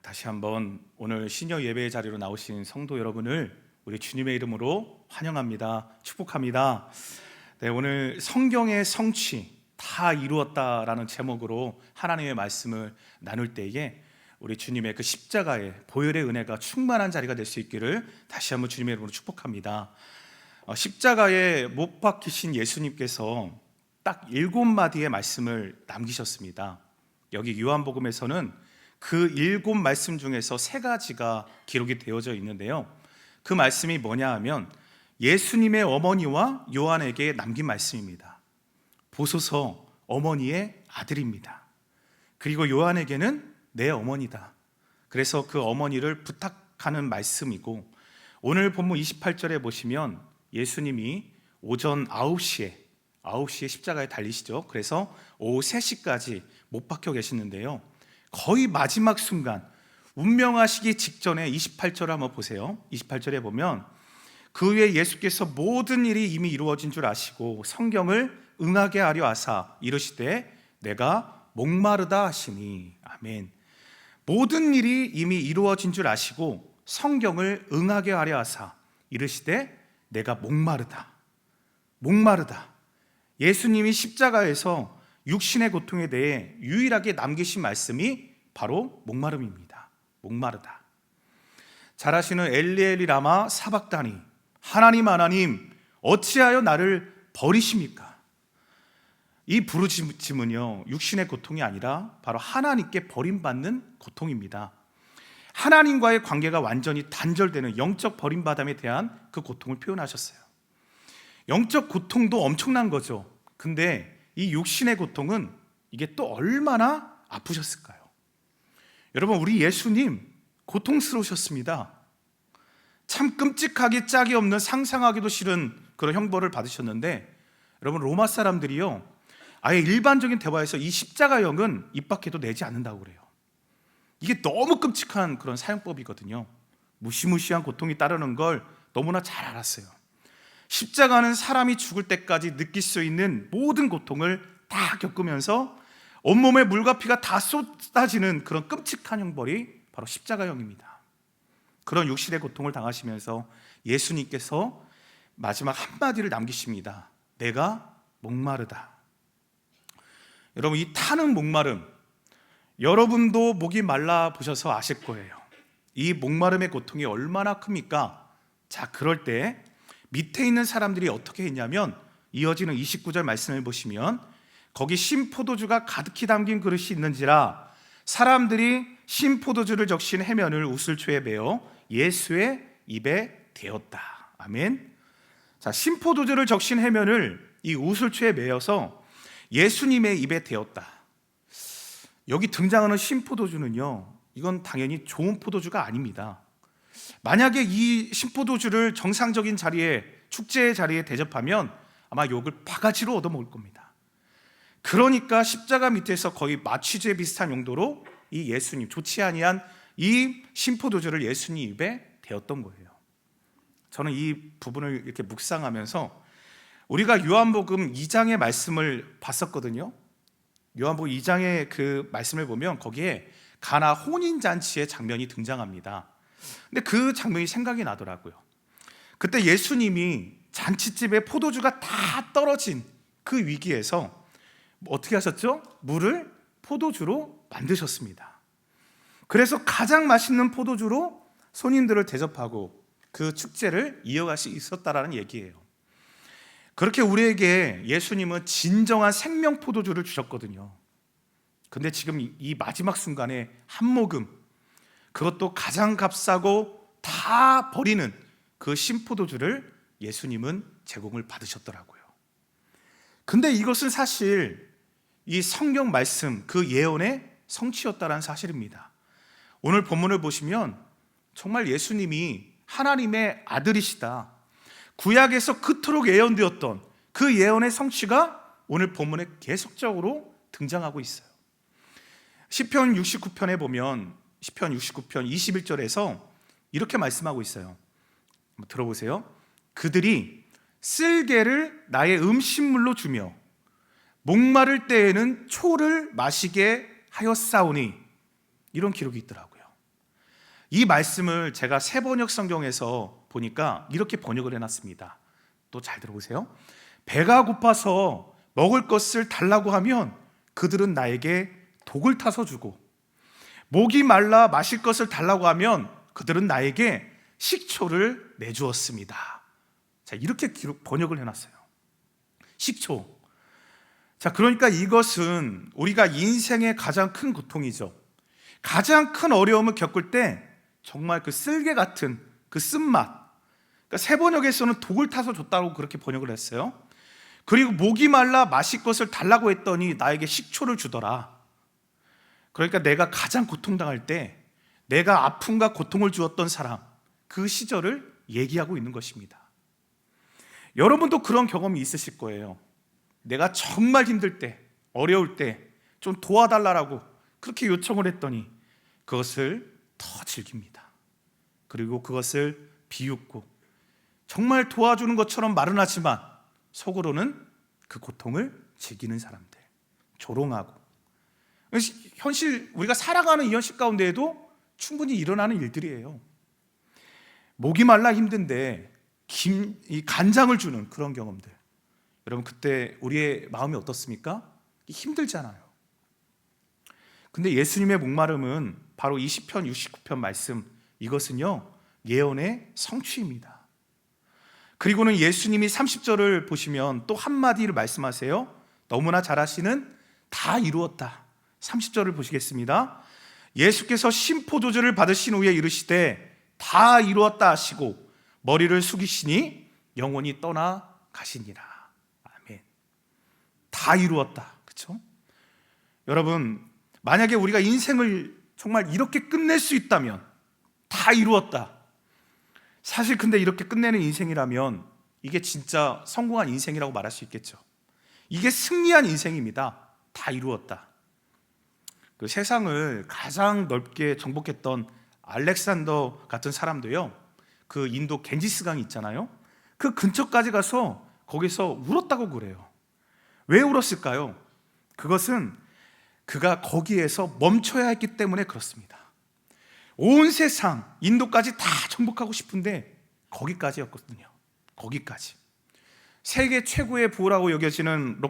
다시 한번 오늘 신여 예배의 자리로 나오신 성도 여러분을 우리 주님의 이름으로 환영합니다. 축복합니다. 네, 오늘 성경의 성취 다 이루었다라는 제목으로 하나님의 말씀을 나눌 때에 우리 주님의 그 십자가의 보혈의 은혜가 충만한 자리가 될 수 있기를 다시 한번 주님의 이름으로 축복합니다. 십자가에 못 박히신 예수님께서 딱 7마디의 말씀을 남기셨습니다. 여기 요한복음에서는 그 7말씀 중에서 3가지가 기록이 되어져 있는데요, 그 말씀이 뭐냐 하면 예수님의 어머니와 요한에게 남긴 말씀입니다. 보소서 어머니의 아들입니다. 그리고 요한에게는 내 어머니다. 그래서 그 어머니를 부탁하는 말씀이고, 오늘 본문 28절에 보시면 예수님이 오전 9시에 십자가에 달리시죠. 그래서 오후 3시까지 못 박혀 계시는데요, 거의 마지막 순간 운명하시기 직전에 28절을 한번 보세요. 28절에 보면 그 후에 예수께서 모든 일이 이미 이루어진 줄 아시고 성경을 응하게 하려 하사 이르시되 내가 목마르다 하시니. 아멘. 모든 일이 이미 이루어진 줄 아시고 성경을 응하게 하려 하사 이르시되 내가 목마르다. 예수님이 십자가에서 육신의 고통에 대해 유일하게 남기신 말씀이 바로 목마름입니다. 목마르다. 잘 아시는 엘리엘리 라마 사박다니, 하나님 어찌하여 나를 버리십니까? 이 부르짖음은요, 육신의 고통이 아니라 바로 하나님께 버림받는 고통입니다. 하나님과의 관계가 완전히 단절되는 영적 버림받음에 대한 그 고통을 표현하셨어요. 영적 고통도 엄청난 거죠. 근데 이 육신의 고통은 이게 또 얼마나 아프셨을까요? 여러분, 우리 예수님 고통스러우셨습니다. 참 끔찍하기 짝이 없는, 상상하기도 싫은 그런 형벌을 받으셨는데, 여러분, 로마 사람들이요, 아예 일반적인 대화에서 이 십자가형은 입 밖에도 내지 않는다고 그래요. 이게 너무 끔찍한 그런 사형법이거든요. 무시무시한 고통이 따르는 걸 너무나 잘 알았어요. 십자가는 사람이 죽을 때까지 느낄 수 있는 모든 고통을 다 겪으면서 온몸에 물과 피가 다 쏟아지는 그런 끔찍한 형벌이 바로 십자가형입니다. 그런 육신의 고통을 당하시면서 예수님께서 마지막 한마디를 남기십니다. 내가 목마르다. 여러분, 이 타는 목마름, 여러분도 목이 말라 보셔서 아실 거예요. 이 목마름의 고통이 얼마나 큽니까? 자, 그럴 때 밑에 있는 사람들이 어떻게 했냐면, 이어지는 29절 말씀을 보시면 거기 신포도주가 가득히 담긴 그릇이 있는지라 사람들이 신포도주를 적신 해면을 우슬초에 메어 예수의 입에 대었다. 아멘. 자, 신포도주를 적신 해면을 이 우슬초에 메어서 예수님의 입에 대었다. 여기 등장하는 신포도주는요, 이건 당연히 좋은 포도주가 아닙니다. 만약에 이 신포도주를 정상적인 자리에, 축제의 자리에 대접하면 아마 욕을 바가지로 얻어먹을 겁니다. 그러니까 십자가 밑에서 거의 마취제 비슷한 용도로 이 예수님, 좋지 아니한 이 신포도주를 예수님 입에 대었던 거예요. 저는 이 부분을 이렇게 묵상하면서 우리가 요한복음 2장의 말씀을 봤었거든요. 요한복음 2장의 그 말씀을 보면 거기에 가나 혼인잔치의 장면이 등장합니다. 근데 그 장면이 생각이 나더라고요. 그때 예수님이 잔치집에 포도주가 다 떨어진 그 위기에서 어떻게 하셨죠? 물을 포도주로 만드셨습니다. 그래서 가장 맛있는 포도주로 손님들을 대접하고 그 축제를 이어갈 수 있었다라는 얘기예요. 그렇게 우리에게 예수님은 진정한 생명 포도주를 주셨거든요. 근데 지금 이 마지막 순간에 한 모금, 그것도 가장 값싸고 다 버리는 그 신포도주를 예수님은 제공을 받으셨더라고요. 근데 이것은 사실 이 성경 말씀, 그 예언의 성취였다는 사실입니다. 오늘 본문을 보시면 정말 예수님이 하나님의 아들이시다, 구약에서 그토록 예언되었던 그 예언의 성취가 오늘 본문에 계속적으로 등장하고 있어요. 시편 69편에 보면 시편 69편 21절에서 이렇게 말씀하고 있어요. 한번 들어보세요. 그들이 쓸개를 나의 음식물로 주며 목마를 때에는 초를 마시게 하였사오니, 이런 기록이 있더라고요. 이 말씀을 제가 새번역 성경에서 보니까 이렇게 번역을 해놨습니다. 또 잘 들어보세요. 배가 고파서 먹을 것을 달라고 하면 그들은 나에게 독을 타서 주고, 목이 말라 마실 것을 달라고 하면 그들은 나에게 식초를 내주었습니다. 자, 이렇게 번역을 해놨어요. 식초. 자, 그러니까 이것은 우리가 인생의 가장 큰 고통이죠. 가장 큰 어려움을 겪을 때 정말 그 쓸개 같은 그 쓴맛, 그러니까 새번역에서는 독을 타서 줬다고 그렇게 번역을 했어요. 그리고 목이 말라 마실 것을 달라고 했더니 나에게 식초를 주더라. 그러니까 내가 가장 고통당할 때 내가 아픔과 고통을 주었던 사람, 그 시절을 얘기하고 있는 것입니다. 여러분도 그런 경험이 있으실 거예요. 내가 정말 힘들 때, 어려울 때 좀 도와달라고 그렇게 요청을 했더니 그것을 더 즐깁니다. 그리고 그것을 비웃고 정말 도와주는 것처럼 말은 하지만 속으로는 그 고통을 즐기는 사람들, 조롱하고. 현실, 우리가 살아가는 이 현실 가운데에도 충분히 일어나는 일들이에요. 목이 말라 힘든데 이 간장을 주는 그런 경험들. 여러분, 그때 우리의 마음이 어떻습니까? 힘들잖아요. 근데 예수님의 목마름은 바로 이 시편 69편 말씀, 이것은요 예언의 성취입니다. 그리고는 예수님이 30절을 보시면 또 한마디를 말씀하세요. 너무나 잘하시는 다 이루었다. 30절을 보시겠습니다. 예수께서 신포도주를 받으신 후에 이르시되 다 이루었다 하시고 머리를 숙이시니 영원히 떠나 가시니라. 아멘. 다 이루었다. 그렇죠? 여러분, 만약에 우리가 인생을 정말 이렇게 끝낼 수 있다면, 다 이루었다. 사실 근데 이렇게 끝내는 인생이라면 이게 진짜 성공한 인생이라고 말할 수 있겠죠. 이게 승리한 인생입니다. 다 이루었다. 그 세상을 가장 넓게 정복했던 알렉산더 같은 사람도요, 그 인도 겐지스강이 있잖아요. 그 근처까지 가서 거기서 울었다고 그래요. 왜 울었을까요? 그것은 그가 거기에서 멈춰야 했기 때문에 그렇습니다. 온 세상 인도까지 다 정복하고 싶은데 거기까지였거든요. 거기까지. 세계 최고의 부호라고 여겨지는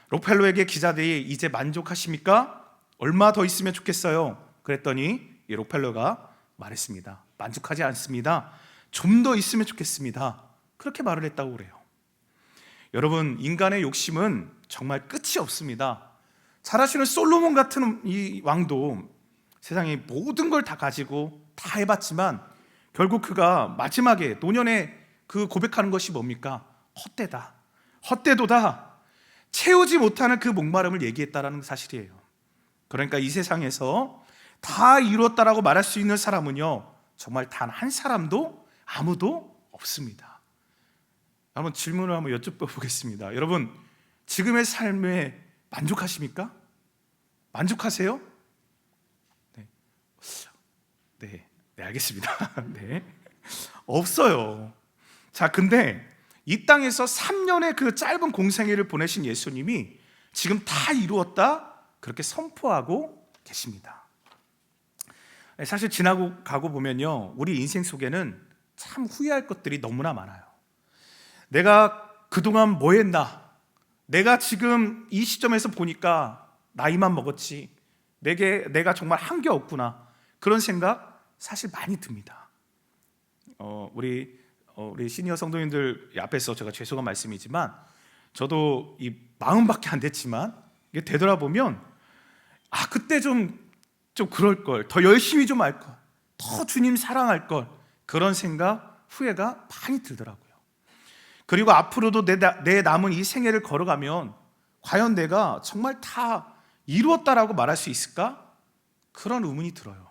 록펠러에게 기자들이 이제 만족하십니까? 얼마 더 있으면 좋겠어요. 그랬더니 이 록펠러가 말했습니다. 만족하지 않습니다. 좀 더 있으면 좋겠습니다. 그렇게 말을 했다고 그래요. 여러분, 인간의 욕심은 정말 끝이 없습니다. 잘하시는 솔로몬 같은 이 왕도 세상에 모든 걸 다 가지고 다 해봤지만 결국 그가 마지막에 노년에 그 고백하는 것이 뭡니까? 헛되다, 헛되도다. 채우지 못하는 그 목마름을 얘기했다라는 사실이에요. 그러니까 이 세상에서 다 이루었다라고 말할 수 있는 사람은요 정말 단 한 사람도 아무도 없습니다. 한번 질문을 한번 여쭤보겠습니다. 여러분, 지금의 삶에 만족하십니까? 만족하세요? 네, 알겠습니다. 네, 없어요. 자, 근데 이 땅에서 3년의 그 짧은 공생애를 보내신 예수님이 지금 다 이루었다 그렇게 선포하고 계십니다. 사실 지나고 가고 보면요, 우리 인생 속에는 참 후회할 것들이 너무나 많아요. 내가 그동안 뭐 했나? 내가 지금 이 시점에서 보니까 나이만 먹었지, 내가 정말 한 게 없구나, 그런 생각 사실 많이 듭니다. 우리 시니어 성도님들 앞에서 제가 죄송한 말씀이지만 저도 이 40밖에 안 됐지만 이게 되돌아보면 그때 좀 그럴 걸, 더 열심히 좀 할 걸, 더 주님 사랑할 걸, 그런 생각, 후회가 많이 들더라고요. 그리고 앞으로도 내 남은 이 생애를 걸어가면 과연 내가 정말 다 이루었다라고 말할 수 있을까? 그런 의문이 들어요.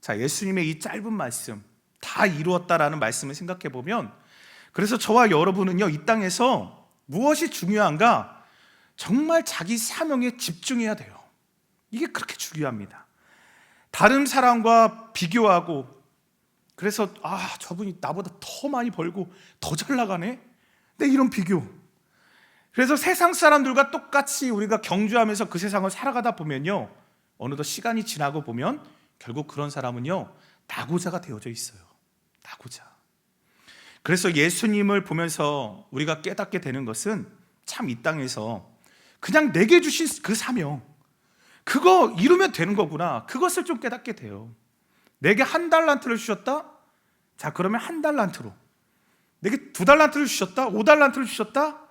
자, 예수님의 이 짧은 말씀, 다 이루었다라는 말씀을 생각해 보면, 그래서 저와 여러분은요 이 땅에서 무엇이 중요한가? 정말 자기 사명에 집중해야 돼요. 이게 그렇게 중요합니다. 다른 사람과 비교하고, 그래서 저분이 나보다 더 많이 벌고 더 잘 나가네? 근데 이런 비교. 그래서 세상 사람들과 똑같이 우리가 경주하면서 그 세상을 살아가다 보면요 어느덧 시간이 지나고 보면 결국 그런 사람은요, 낙오자가 되어져 있어요. 낙오자. 그래서 예수님을 보면서 우리가 깨닫게 되는 것은 참 이 땅에서 그냥 내게 주신 그 사명, 그거 이루면 되는 거구나, 그것을 좀 깨닫게 돼요. 내게 1달란트를 주셨다? 자, 그러면 1달란트로. 내게 2달란트를 주셨다? 5달란트를 주셨다?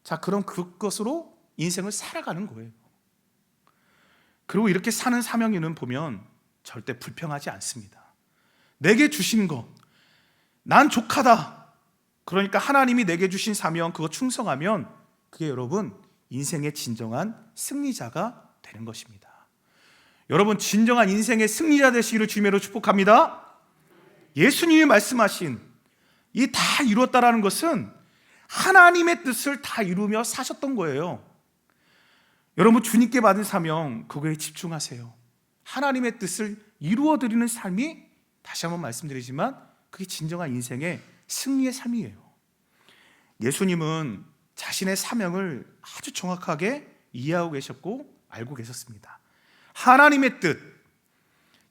자, 그럼 그것으로 인생을 살아가는 거예요. 그리고 이렇게 사는 사명인은 보면 절대 불평하지 않습니다. 내게 주신 것, 난 족하다. 그러니까 하나님이 내게 주신 사명, 그거 충성하면 그게 여러분 인생의 진정한 승리자가 되는 것입니다. 여러분, 진정한 인생의 승리자 되시기를 주님으로 축복합니다. 예수님이 말씀하신 이 다 이루었다라는 것은 하나님의 뜻을 다 이루며 사셨던 거예요. 여러분, 주님께 받은 사명, 그거에 집중하세요. 하나님의 뜻을 이루어드리는 삶이, 다시 한번 말씀드리지만, 그게 진정한 인생의 승리의 삶이에요. 예수님은 자신의 사명을 아주 정확하게 이해하고 계셨고 알고 계셨습니다. 하나님의 뜻,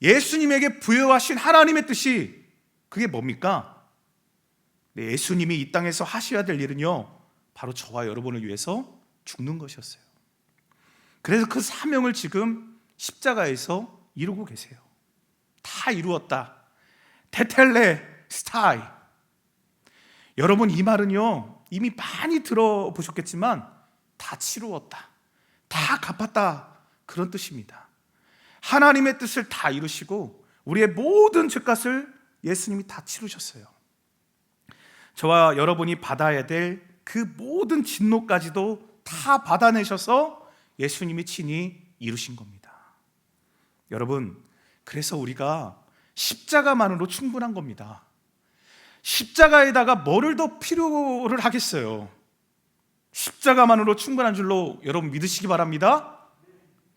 예수님에게 부여하신 하나님의 뜻이 그게 뭡니까? 예수님이 이 땅에서 하셔야 될 일은요, 바로 저와 여러분을 위해서 죽는 것이었어요. 그래서 그 사명을 지금 십자가에서 이루고 계세요. 다 이루었다. 테텔레 스타이. 여러분, 이 말은요, 이미 많이 들어보셨겠지만 다 치루었다, 다 갚았다, 그런 뜻입니다. 하나님의 뜻을 다 이루시고 우리의 모든 죄값을 예수님이 다 치르셨어요. 저와 여러분이 받아야 될 그 모든 진노까지도 다 받아내셔서 예수님이 친히 이루신 겁니다. 여러분, 그래서 우리가 십자가만으로 충분한 겁니다. 십자가에다가 뭐를 더 필요를 하겠어요? 십자가만으로 충분한 줄로 여러분 믿으시기 바랍니다.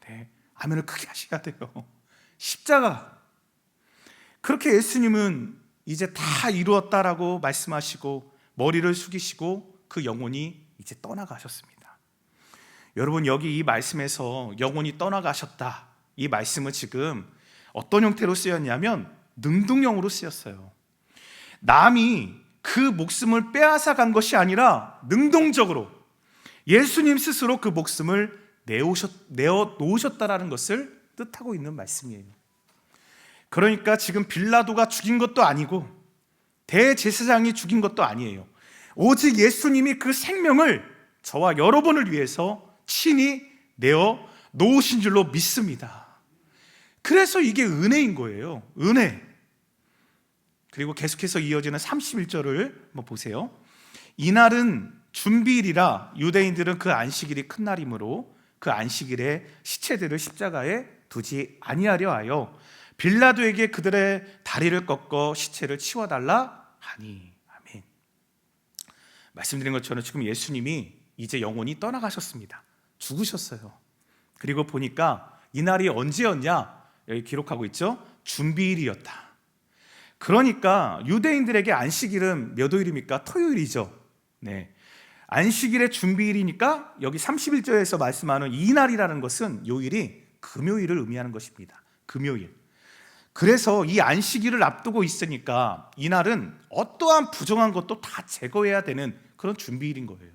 네, 아멘을 크게 하셔야 돼요. 십자가. 그렇게 예수님은 이제 다 이루었다라고 말씀하시고 머리를 숙이시고 그 영혼이 이제 떠나가셨습니다. 여러분, 여기 이 말씀에서 영혼이 떠나가셨다, 이 말씀은 지금 어떤 형태로 쓰였냐면 능동형으로 쓰였어요. 남이 그 목숨을 빼앗아 간 것이 아니라 능동적으로 예수님 스스로 그 목숨을 내어 놓으셨다라는 것을 뜻하고 있는 말씀이에요. 그러니까 지금 빌라도가 죽인 것도 아니고 대제사장이 죽인 것도 아니에요. 오직 예수님이 그 생명을 저와 여러분을 위해서 친히 내어 놓으신 줄로 믿습니다. 그래서 이게 은혜인 거예요. 은혜. 그리고 계속해서 이어지는 31절을 한번 보세요. 이날은 준비일이라 유대인들은 그 안식일이 큰 날이므로 그 안식일에 시체들을 십자가에 두지 아니하려 하여 빌라도에게 그들의 다리를 꺾어 시체를 치워달라 하니. 아멘. 말씀드린 것처럼 지금 예수님이 이제 영혼이 떠나가셨습니다. 죽으셨어요. 그리고 보니까 이날이 언제였냐? 여기 기록하고 있죠. 준비일이었다. 그러니까 유대인들에게 안식일은 몇 요일입니까? 토요일이죠. 네. 안식일의 준비일이니까 여기 31절에서 말씀하는 이날이라는 것은 요일이 금요일을 의미하는 것입니다. 금요일. 그래서 이 안식일을 앞두고 있으니까 이날은 어떠한 부정한 것도 다 제거해야 되는 그런 준비일인 거예요.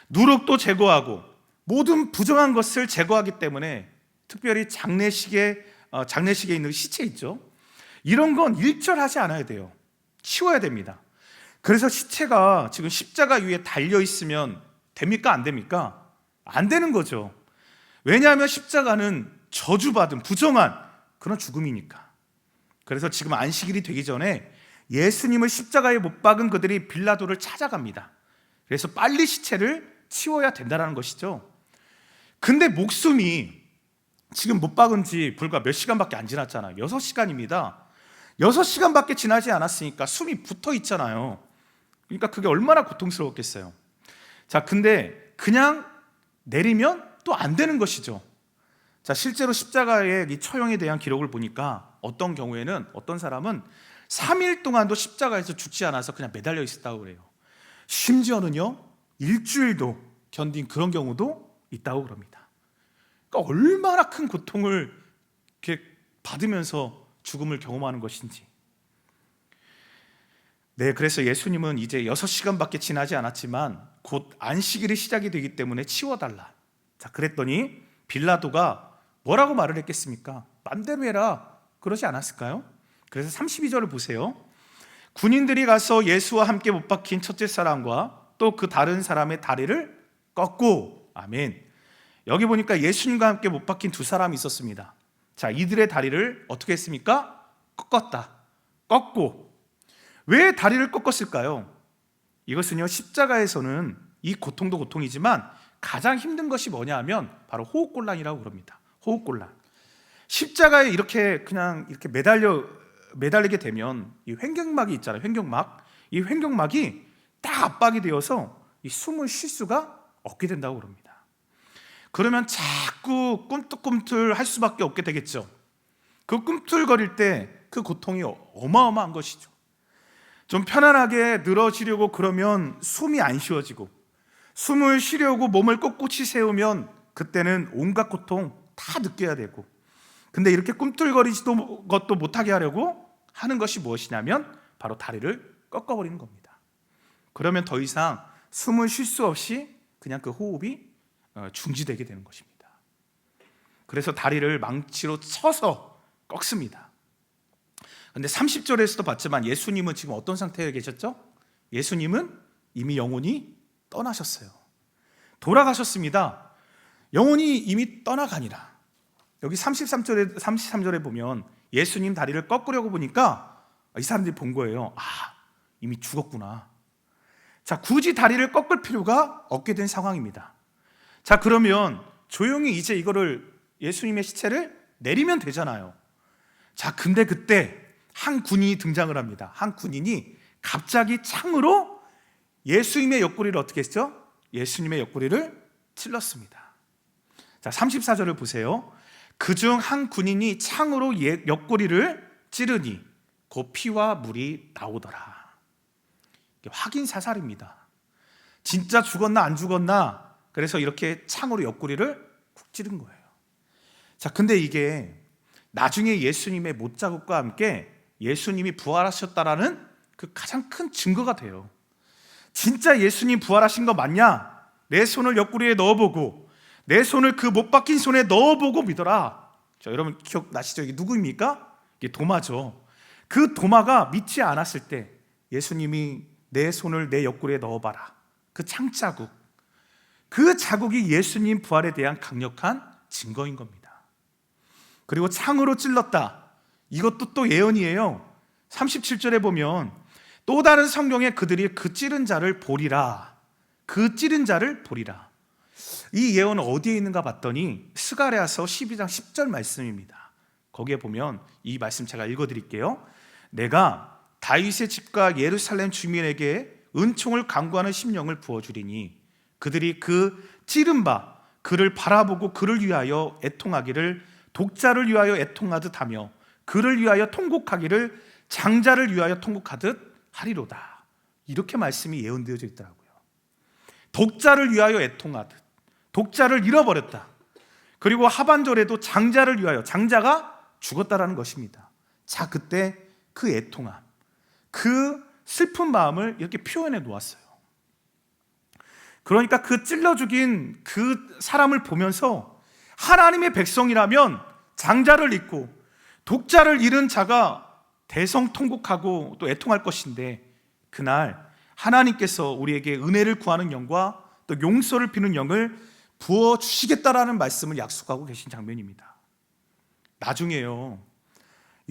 누룩도 제거하고 모든 부정한 것을 제거하기 때문에, 특별히 장례식에 있는 시체 있죠, 이런 건 일절하지 않아야 돼요. 치워야 됩니다. 그래서 시체가 지금 십자가 위에 달려 있으면 됩니까? 안 됩니까? 안 되는 거죠. 왜냐하면 십자가는 저주받은 부정한 그런 죽음이니까. 그래서 지금 안식일이 되기 전에 예수님을 십자가에 못 박은 그들이 빌라도를 찾아갑니다. 그래서 빨리 시체를 치워야 된다는 것이죠. 근데 목숨이 지금 못 박은 지 불과 몇 시간밖에 안 지났잖아요. 6시간입니다. 6시간밖에 지나지 않았으니까 숨이 붙어 있잖아요. 그러니까 그게 얼마나 고통스러웠겠어요. 자, 근데 그냥 내리면 또 안 되는 것이죠. 자, 실제로 십자가의 이 처형에 대한 기록을 보니까 어떤 경우에는 어떤 사람은 3일 동안도 십자가에서 죽지 않아서 그냥 매달려 있었다고 그래요. 심지어는요, 일주일도 견딘 그런 경우도 있다고 그럽니다. 그러니까 얼마나 큰 고통을 이렇게 받으면서 죽음을 경험하는 것인지. 네, 그래서 예수님은 이제 6시간밖에 지나지 않았지만 곧 안식일이 시작이 되기 때문에 치워달라. 자, 그랬더니 빌라도가 뭐라고 말을 했겠습니까? 맘대로 해라 그러지 않았을까요? 그래서 32절을 보세요. 군인들이 가서 예수와 함께 못 박힌 첫째 사람과 또 그 다른 사람의 다리를 꺾고, 아멘. 여기 보니까 예수님과 함께 못 박힌 두 사람이 있었습니다. 자, 이들의 다리를 어떻게 했습니까? 꺾었다. 꺾고. 왜 다리를 꺾었을까요? 이것은요, 십자가에서는 이 고통도 고통이지만 가장 힘든 것이 뭐냐 하면 바로 호흡곤란이라고 그럽니다. 호흡곤란. 십자가에 이렇게 그냥 이렇게 매달리게 되면 이 횡격막이 있잖아요. 횡격막. 이 횡격막이 딱 압박이 되어서 이 숨을 쉴 수가 없게 된다고 그럽니다. 그러면 자꾸 꿈틀꿈틀 할 수밖에 없게 되겠죠. 그 꿈틀거릴 때 그 고통이 어마어마한 것이죠. 좀 편안하게 늘어지려고 그러면 숨이 안 쉬어지고, 숨을 쉬려고 몸을 꼿꼿이 세우면 그때는 온갖 고통 다 느껴야 되고, 근데 이렇게 꿈틀거리지도 것도 못하게 하려고 하는 것이 무엇이냐면 바로 다리를 꺾어버리는 겁니다. 그러면 더 이상 숨을 쉴 수 없이 그냥 그 호흡이 중지되게 되는 것입니다. 그래서 다리를 망치로 쳐서 꺾습니다. 근데 30절에서도 봤지만 예수님은 지금 어떤 상태에 계셨죠? 예수님은 이미 영혼이 떠나셨어요. 돌아가셨습니다. 영혼이 이미 떠나가니라. 여기 33절에 보면 예수님 다리를 꺾으려고 보니까 이 사람들이 본 거예요. 이미 죽었구나. 자, 굳이 다리를 꺾을 필요가 없게 된 상황입니다. 자, 그러면 조용히 이제 이거를 예수님의 시체를 내리면 되잖아요. 자, 근데 그때 한 군인이 등장을 합니다. 한 군인이 갑자기 창으로 예수님의 옆구리를 어떻게 했죠? 예수님의 옆구리를 찔렀습니다. 자, 34절을 보세요. 그중 한 군인이 창으로 옆구리를 찌르니 곧 피와 물이 나오더라. 확인 사살입니다. 진짜 죽었나 안 죽었나, 그래서 이렇게 창으로 옆구리를 쿡 찌른 거예요. 자, 근데 이게 나중에 예수님의 못자국과 함께 예수님이 부활하셨다라는 그 가장 큰 증거가 돼요. 진짜 예수님 부활하신 거 맞냐? 내 손을 옆구리에 넣어보고 내 손을 그 못 박힌 손에 넣어보고 믿어라. 자, 여러분 기억나시죠? 이게 누구입니까? 이게 도마죠. 그 도마가 믿지 않았을 때 예수님이 내 손을 내 옆구리에 넣어봐라. 그 창자국, 그 자국이 예수님 부활에 대한 강력한 증거인 겁니다. 그리고 창으로 찔렀다. 이것도 또 예언이에요. 37절에 보면 또 다른 성경에 그들이 그 찌른 자를 보리라. 그 찌른 자를 보리라. 이 예언은 어디에 있는가 봤더니 스가랴서 12장 10절 말씀입니다. 거기에 보면 이 말씀 제가 읽어드릴게요. 내가 다윗의 집과 예루살렘 주민에게 은총을 간구하는 심령을 부어주리니 그들이 그 찌른 바 그를 바라보고 그를 위하여 애통하기를 독자를 위하여 애통하듯 하며 그를 위하여 통곡하기를 장자를 위하여 통곡하듯 하리로다. 이렇게 말씀이 예언되어져 있더라고요. 독자를 위하여 애통하듯, 독자를 잃어버렸다. 그리고 하반절에도 장자를 위하여, 장자가 죽었다라는 것입니다. 자, 그때 그 애통함, 그 슬픈 마음을 이렇게 표현해 놓았어요. 그러니까 그 찔러 죽인 그 사람을 보면서 하나님의 백성이라면 장자를 잊고 독자를 잃은 자가 대성통곡하고 또 애통할 것인데, 그날 하나님께서 우리에게 은혜를 구하는 영과 또 용서를 비는 영을 부어주시겠다라는 말씀을 약속하고 계신 장면입니다. 나중에요,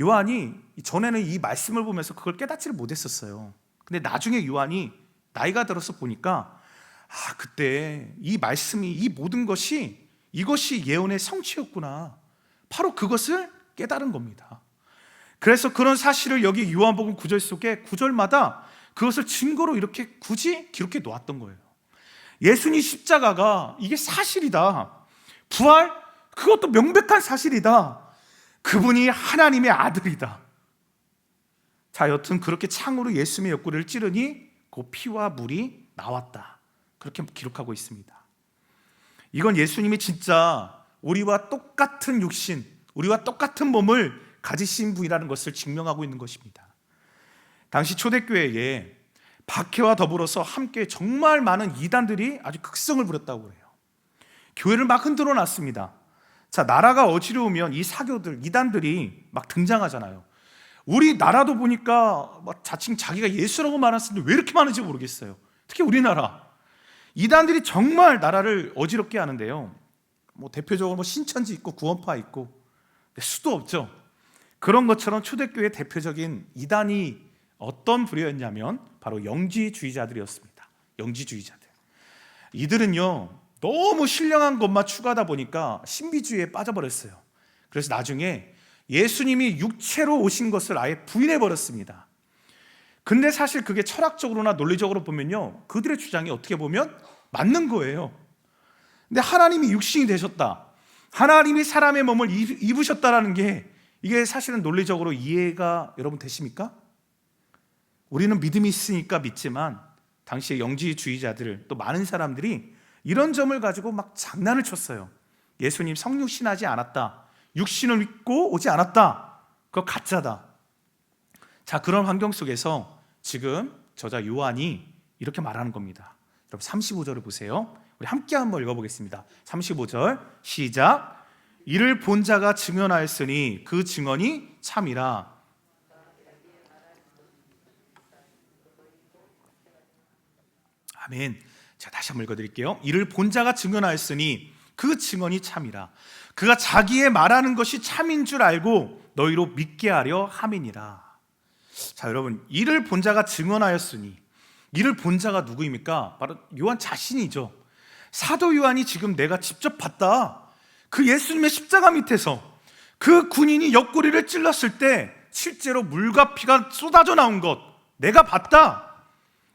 요한이 전에는 이 말씀을 보면서 그걸 깨닫지를 못했었어요. 근데 나중에 요한이 나이가 들어서 보니까 그때 이 말씀이, 이 모든 것이 이것이 예언의 성취였구나, 바로 그것을 깨달은 겁니다. 그래서 그런 사실을 여기 요한복음 9절 속에 9절마다 그것을 증거로 이렇게 굳이 기록해 놓았던 거예요. 예수님 십자가가 이게 사실이다. 부활, 그것도 명백한 사실이다. 그분이 하나님의 아들이다. 자, 여튼 그렇게 창으로 예수님의 옆구리를 찌르니 그 피와 물이 나왔다. 그렇게 기록하고 있습니다. 이건 예수님이 진짜 우리와 똑같은 육신, 우리와 똑같은 몸을 가지신 분이라는 것을 증명하고 있는 것입니다. 당시 초대교회에 박해와 더불어서 함께 정말 많은 이단들이 아주 극성을 부렸다고 그래요. 교회를 막 흔들어 놨습니다. 자, 나라가 어지러우면 이 사교들, 이단들이 막 등장하잖아요. 우리 나라도 보니까 자칭 자기가 예수라고 말하는데 왜 이렇게 많은지 모르겠어요. 특히 우리나라 이단들이 정말 나라를 어지럽게 하는데요. 대표적으로 신천지 있고 구원파 있고 수도 없죠. 그런 것처럼 초대교회 대표적인 이단이 어떤 부류였냐면 바로 영지주의자들이었습니다. 영지주의자들. 이들은요, 너무 신령한 것만 추구하다 보니까 신비주의에 빠져버렸어요. 그래서 나중에 예수님이 육체로 오신 것을 아예 부인해 버렸습니다. 근데 사실 그게 철학적으로나 논리적으로 보면요, 그들의 주장이 어떻게 보면 맞는 거예요. 근데 하나님이 육신이 되셨다, 하나님이 사람의 몸을 입으셨다라는 게 이게 사실은 논리적으로 이해가 여러분 되십니까? 우리는 믿음이 있으니까 믿지만 당시의 영지주의자들 또 많은 사람들이 이런 점을 가지고 막 장난을 쳤어요. 예수님 성육신하지 않았다, 육신을 입고 오지 않았다, 그거 가짜다. 자, 그런 환경 속에서 지금 저자 요한이 이렇게 말하는 겁니다. 여러분 35절을 보세요. 우리 함께 한번 읽어보겠습니다. 35절 시작. 이를 본 자가 증언하였으니 그 증언이 참이라. 아멘. 자, 다시 한번 읽어드릴게요. 이를 본 자가 증언하였으니 그 증언이 참이라. 그가 자기의 말하는 것이 참인 줄 알고 너희로 믿게 하려 함이니라. 자, 여러분, 이를 본 자가 증언하였으니, 이를 본 자가 누구입니까? 바로 요한 자신이죠. 사도 요한이 지금 내가 직접 봤다, 그 예수님의 십자가 밑에서 그 군인이 옆구리를 찔렀을 때 실제로 물과 피가 쏟아져 나온 것 내가 봤다.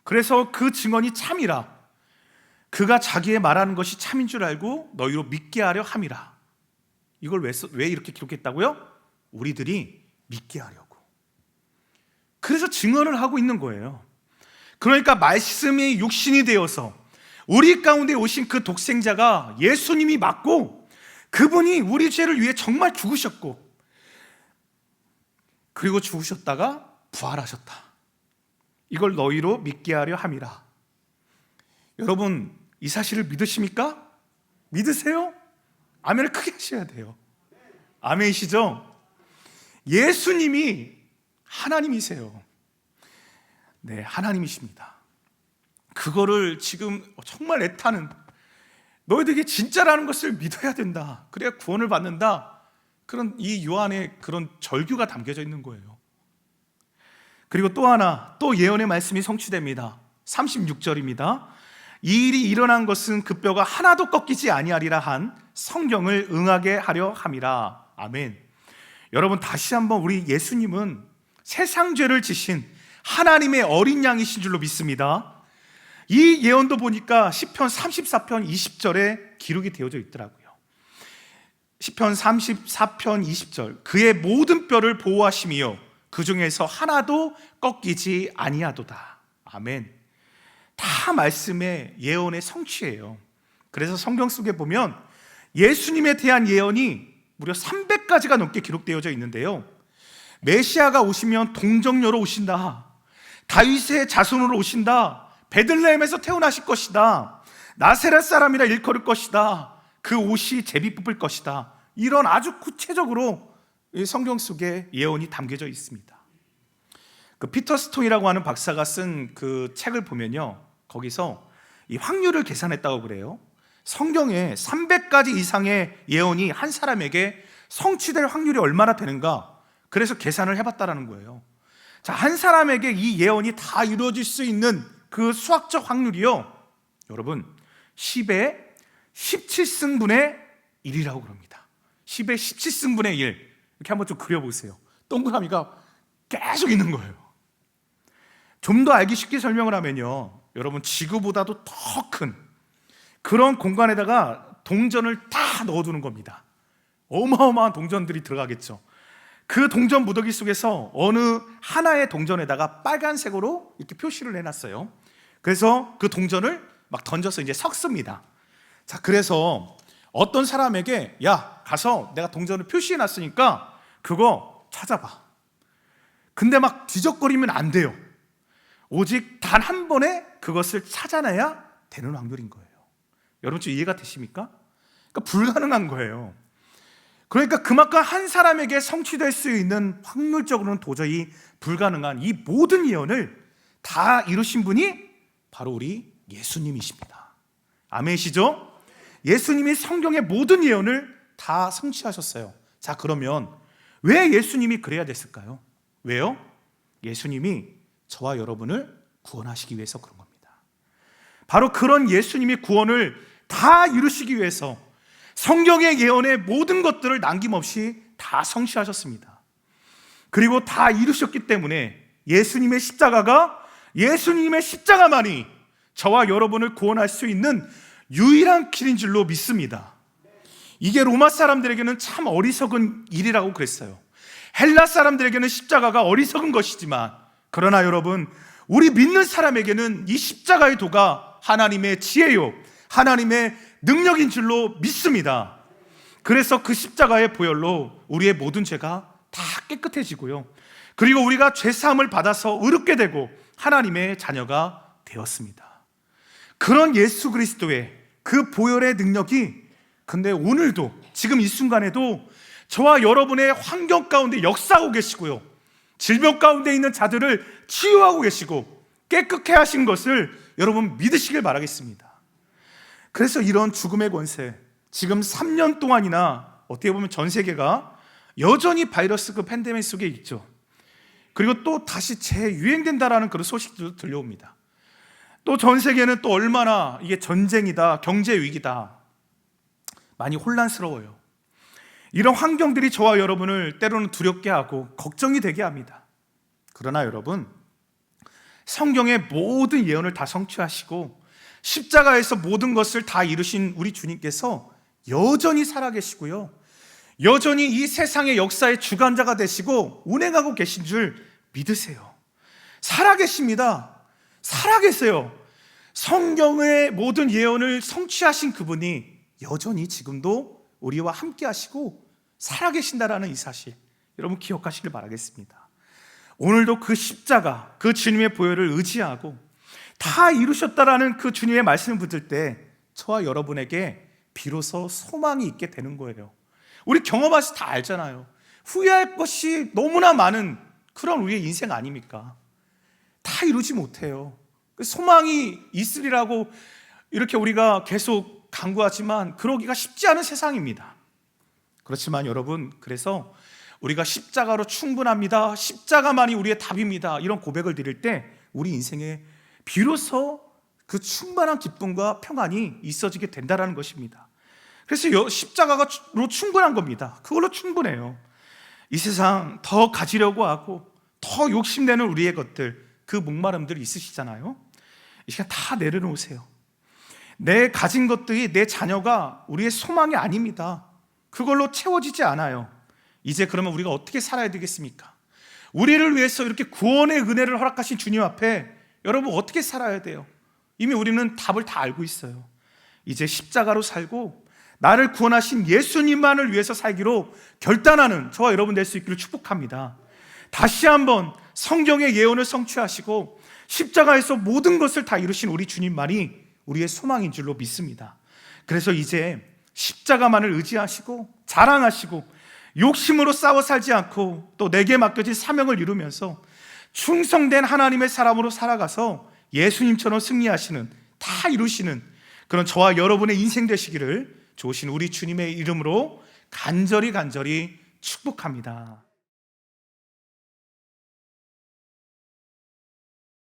그래서 그 증언이 참이라. 그가 자기의 말하는 것이 참인 줄 알고 너희로 믿게 하려 함이라. 이걸 왜 이렇게 기록했다고요? 우리들이 믿게 하려고. 그래서 증언을 하고 있는 거예요. 그러니까 말씀이 육신이 되어서 우리 가운데 오신 그 독생자가 예수님이 맞고, 그분이 우리 죄를 위해 정말 죽으셨고, 그리고 죽으셨다가 부활하셨다. 이걸 너희로 믿게 하려 함이라. 여러분, 이 사실을 믿으십니까? 믿으세요? 아멘을 크게 하셔야 돼요. 아멘이시죠? 예수님이 하나님이세요. 네, 하나님이십니다. 그거를 지금 정말 애타는, 너희들이 진짜라는 것을 믿어야 된다, 그래야 구원을 받는다, 그런 이 요한의 그런 절규가 담겨져 있는 거예요. 그리고 또 하나, 또 예언의 말씀이 성취됩니다. 36절입니다. 이 일이 일어난 것은 그 뼈가 하나도 꺾이지 아니하리라 한 성경을 응하게 하려 함이라. 아멘. 여러분, 다시 한번 우리 예수님은 세상 죄를 지신 하나님의 어린 양이신 줄로 믿습니다. 이 예언도 보니까 시편 34편 20절에 기록이 되어져 있더라고요. 시편 34편 20절, 그의 모든 뼈를 보호하시며 그 중에서 하나도 꺾이지 아니하도다. 아멘. 다 말씀의 예언의 성취예요. 그래서 성경 속에 보면 예수님에 대한 예언이 무려 300가지가 넘게 기록되어져 있는데요, 메시아가 오시면 동정녀로 오신다, 다윗의 자손으로 오신다, 베들레헴에서 태어나실 것이다, 나세렛 사람이라 일컬을 것이다, 그 옷이 제비 뽑을 것이다, 이런 아주 구체적으로 성경 속에 예언이 담겨져 있습니다. 그 피터 스톤이라고 하는 박사가 쓴 그 책을 보면요, 거기서 이 확률을 계산했다고 그래요. 성경에 300가지 이상의 예언이 한 사람에게 성취될 확률이 얼마나 되는가, 그래서 계산을 해봤다라는 거예요. 자, 한 사람에게 이 예언이 다 이루어질 수 있는 그 수학적 확률이요, 여러분 10의 17승분의 1이라고 그럽니다. 10의 17승분의 1. 이렇게 한번 좀 그려보세요. 동그라미가 계속 있는 거예요. 좀 더 알기 쉽게 설명을 하면요, 여러분 지구보다도 더 큰 그런 공간에다가 동전을 다 넣어두는 겁니다. 어마어마한 동전들이 들어가겠죠. 그 동전 무더기 속에서 어느 하나의 동전에다가 빨간색으로 이렇게 표시를 해놨어요. 그래서 그 동전을 막 던져서 이제 섞습니다. 자, 그래서 어떤 사람에게 야, 가서 내가 동전을 표시해 놨으니까 그거 찾아봐. 근데 막 뒤적거리면 안 돼요. 오직 단 한 번에 그것을 찾아내야 되는 확률인 거예요. 여러분 좀 이해가 되십니까? 그러니까 불가능한 거예요. 그러니까 그만큼 한 사람에게 성취될 수 있는 확률적으로는 도저히 불가능한 이 모든 예언을 다 이루신 분이 바로 우리 예수님이십니다. 아멘이시죠? 예수님이 성경의 모든 예언을 다 성취하셨어요. 자, 그러면 왜 예수님이 그래야 됐을까요? 왜요? 예수님이 저와 여러분을 구원하시기 위해서 그런 겁니다. 바로 그런 예수님이 구원을 다 이루시기 위해서 성경의 예언의 모든 것들을 남김없이 다 성취하셨습니다. 그리고 다 이루셨기 때문에 예수님의 십자가만이 저와 여러분을 구원할 수 있는 유일한 길인 줄로 믿습니다. 이게 로마 사람들에게는 참 어리석은 일이라고 그랬어요. 헬라 사람들에게는 십자가가 어리석은 것이지만, 그러나 여러분, 우리 믿는 사람에게는 이 십자가의 도가 하나님의 지혜요, 하나님의 능력인 줄로 믿습니다. 그래서 그 십자가의 보혈로 우리의 모든 죄가 다 깨끗해지고요, 그리고 우리가 죄사함을 받아서 의롭게 되고 하나님의 자녀가 되었습니다. 그런 예수 그리스도의 그 보혈의 능력이 근데 오늘도, 지금 이 순간에도 저와 여러분의 환경 가운데 역사하고 계시고요, 질병 가운데 있는 자들을 치유하고 계시고 깨끗게 하신 것을 여러분 믿으시길 바라겠습니다. 그래서 이런 죽음의 권세, 지금 3년 동안이나 어떻게 보면 전 세계가 여전히 바이러스 그 팬데믹 속에 있죠. 그리고 또 다시 재유행된다라는 그런 소식도 들려옵니다. 또 전 세계는 또 얼마나 이게 전쟁이다, 경제 위기다, 많이 혼란스러워요. 이런 환경들이 저와 여러분을 때로는 두렵게 하고 걱정이 되게 합니다. 그러나 여러분, 성경의 모든 예언을 다 성취하시고 십자가에서 모든 것을 다 이루신 우리 주님께서 여전히 살아계시고요, 여전히 이 세상의 역사의 주관자가 되시고 운행하고 계신 줄 믿으세요. 살아계십니다. 살아계세요. 성경의 모든 예언을 성취하신 그분이 여전히 지금도 우리와 함께 하시고 살아계신다라는 이 사실, 여러분 기억하시길 바라겠습니다. 오늘도 그 십자가, 그 주님의 보혈을 의지하고 다 이루셨다라는 그 주님의 말씀을 붙들 때 저와 여러분에게 비로소 소망이 있게 되는 거예요. 우리 경험하시 다 알잖아요. 후회할 것이 너무나 많은 그런 우리의 인생 아닙니까? 다 이루지 못해요. 소망이 있으리라고 이렇게 우리가 계속 강구하지만 그러기가 쉽지 않은 세상입니다. 그렇지만 여러분, 그래서 우리가 십자가로 충분합니다, 십자가만이 우리의 답입니다, 이런 고백을 드릴 때 우리 인생에 비로소 그 충만한 기쁨과 평안이 있어지게 된다는 것입니다. 그래서 십자가로 충분한 겁니다. 그걸로 충분해요. 이 세상 더 가지려고 하고 더 욕심내는 우리의 것들, 그 목마름들 있으시잖아요. 이 시간 다 내려놓으세요. 내 가진 것들이 내 자녀가 우리의 소망이 아닙니다. 그걸로 채워지지 않아요. 이제 그러면 우리가 어떻게 살아야 되겠습니까? 우리를 위해서 이렇게 구원의 은혜를 허락하신 주님 앞에 여러분 어떻게 살아야 돼요? 이미 우리는 답을 다 알고 있어요. 이제 십자가로 살고 나를 구원하신 예수님만을 위해서 살기로 결단하는 저와 여러분 될 수 있기를 축복합니다. 다시 한번 성경의 예언을 성취하시고 십자가에서 모든 것을 다 이루신 우리 주님만이 우리의 소망인 줄로 믿습니다. 그래서 이제 십자가만을 의지하시고 자랑하시고 욕심으로 싸워 살지 않고 또 내게 맡겨진 사명을 이루면서 충성된 하나님의 사람으로 살아가서 예수님처럼 승리하시는, 다 이루시는 그런 저와 여러분의 인생 되시기를 좋으신 우리 주님의 이름으로 간절히 축복합니다.